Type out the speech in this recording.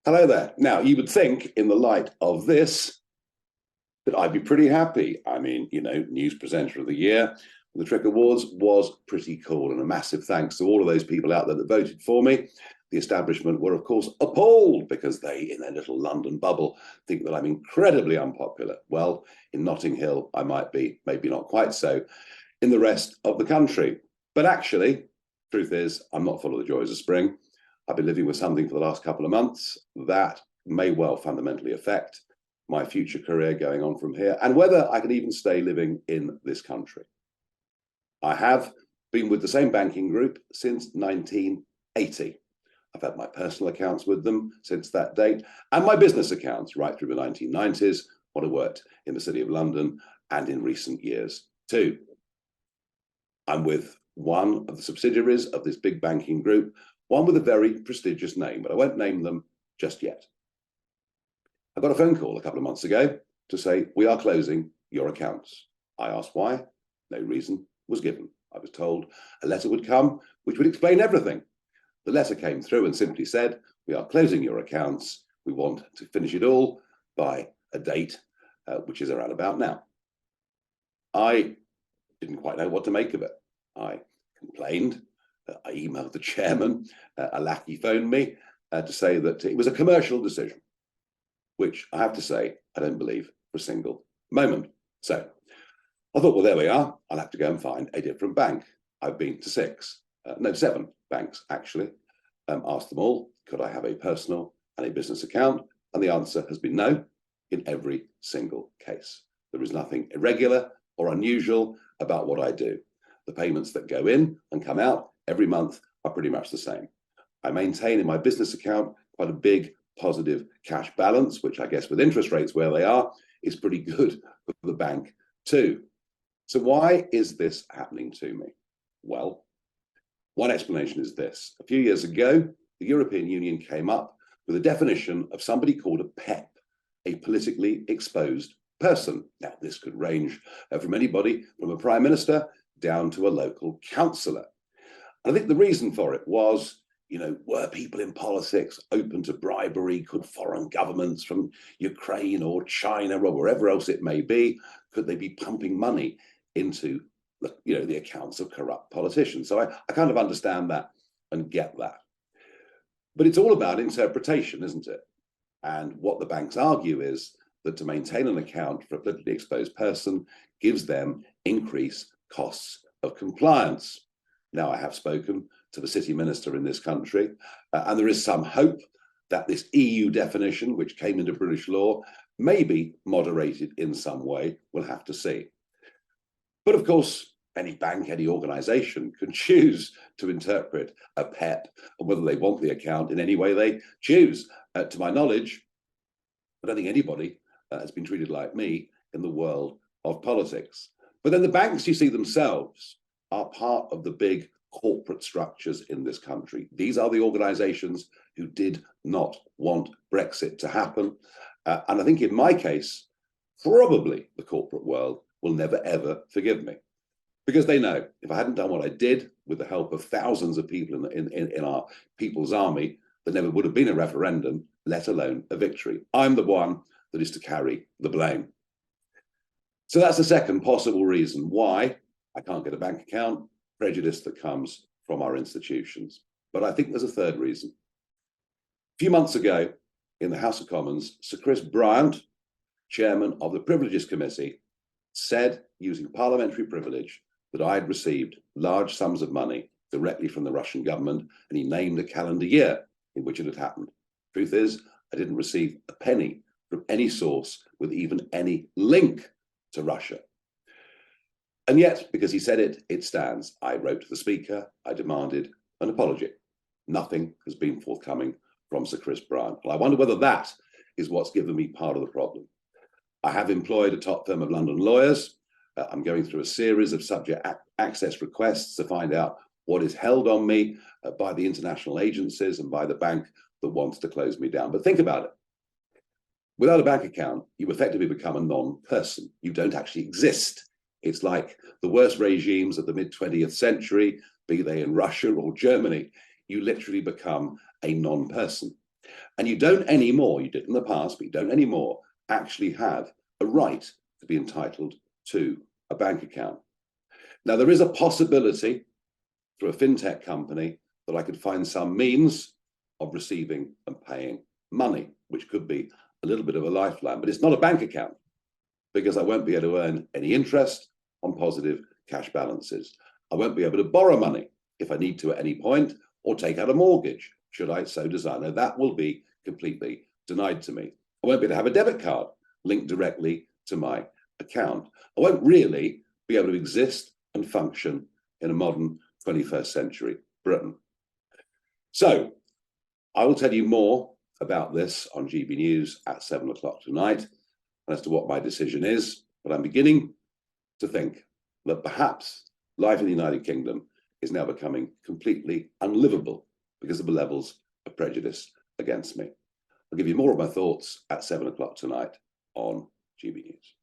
Hello there. Now, you would think, in the light of this, that I'd be pretty happy. I mean, News Presenter of the Year, the Trick Awards was pretty cool. And a massive thanks to all of those people out there that voted for me. The establishment were, of course, appalled because they, in their little London bubble, think that I'm incredibly unpopular. Well, in Notting Hill, I might be, maybe not quite so, in the rest of the country. But actually, truth is, I'm not full of the joys of spring. I've been living with something for the last couple of months that may well fundamentally affect my future career going on from here and whether I can even stay living in this country. I have been with the same banking group since 1980. I've had my personal accounts with them since that date and my business accounts right through the 1990s when I worked in the City of London and in recent years too. I'm with one of the subsidiaries of this big banking group, one with a very prestigious name, but I won't name them just yet. I got a phone call a couple of months ago to say, we are closing your accounts. I asked why. No reason was given. I was told a letter would come which would explain everything. The letter came through and simply said, we are closing your accounts. We want to finish it all by a date, which is around about now. I didn't quite know what to make of it. I complained. I emailed the chairman. A lackey phoned me to say that it was a commercial decision, which I have to say, I don't believe for a single moment. So I thought, well, there we are. I'll have to go and find a different bank. I've been to seven banks, actually. Asked them all, could I have a personal and a business account? And the answer has been no in every single case. There is nothing irregular or unusual about what I do. The payments that go in and come out every month are pretty much the same. I maintain in my business account quite a big positive cash balance, which I guess with interest rates where they are, is pretty good for the bank too. So why is this happening to me? Well, one explanation is this. A few years ago, the European Union came up with a definition of somebody called a PEP, a politically exposed person. Now, this could range from anybody from a prime minister down to a local councillor. And I think the reason for it was, were people in politics open to bribery? Could foreign governments from Ukraine or China or wherever else it may be, could they be pumping money into the accounts of corrupt politicians? So I kind of understand that and get that. But it's all about interpretation, isn't it? And what the banks argue is that to maintain an account for a politically exposed person gives them increased costs of compliance. Now, I have spoken to the city minister in this country, and there is some hope that this EU definition, which came into British law, may be moderated in some way. We'll have to see. But of course, any bank, any organisation can choose to interpret a PEP and whether they want the account in any way they choose. To my knowledge, I don't think anybody has been treated like me in the world of politics. But then the banks, you see, themselves are part of the big corporate structures in this country. These are the organizations who did not want Brexit to happen. And I think in my case, probably the corporate world will never, ever forgive me. Because they know if I hadn't done what I did with the help of thousands of people in our people's army, there never would have been a referendum, let alone a victory. I'm the one that is to carry the blame. So that's the second possible reason why I can't get a bank account, prejudice that comes from our institutions. But I think there's a third reason. A few months ago in the House of Commons, Sir Chris Bryant, chairman of the Privileges Committee, said, using parliamentary privilege, that I had received large sums of money directly from the Russian government, and he named a calendar year in which it had happened. Truth is, I didn't receive a penny from any source with even any link to Russia. And yet, because he said it, it stands. I wrote to the Speaker, I demanded an apology. Nothing has been forthcoming from Sir Chris Bryant. Well, I wonder whether that is what's given me part of the problem. I have employed a top firm of London lawyers. I'm going through a series of subject access requests to find out what is held on me by the international agencies and by the bank that wants to close me down. But think about it. Without a bank account, you effectively become a non-person. You don't actually exist. It's like the worst regimes of the mid-20th century, be they in Russia or Germany. You literally become a non-person. And you don't anymore, you did in the past, but you don't anymore actually have a right to be entitled to a bank account. Now, there is a possibility through a fintech company that I could find some means of receiving and paying money, which could be a little bit of a lifeline, but it's not a bank account because I won't be able to earn any interest on positive cash balances. I won't be able to borrow money if I need to at any point, or take out a mortgage, should I so desire. Now, that will be completely denied to me. I won't be able to have a debit card linked directly to my account. I won't really be able to exist and function in a modern 21st century Britain. So I will tell you more about this on GB News at 7 o'clock tonight as to what my decision is, but I'm beginning to think that perhaps life in the United Kingdom is now becoming completely unlivable because of the levels of prejudice against me. I'll give you more of my thoughts at 7 o'clock tonight on GB News.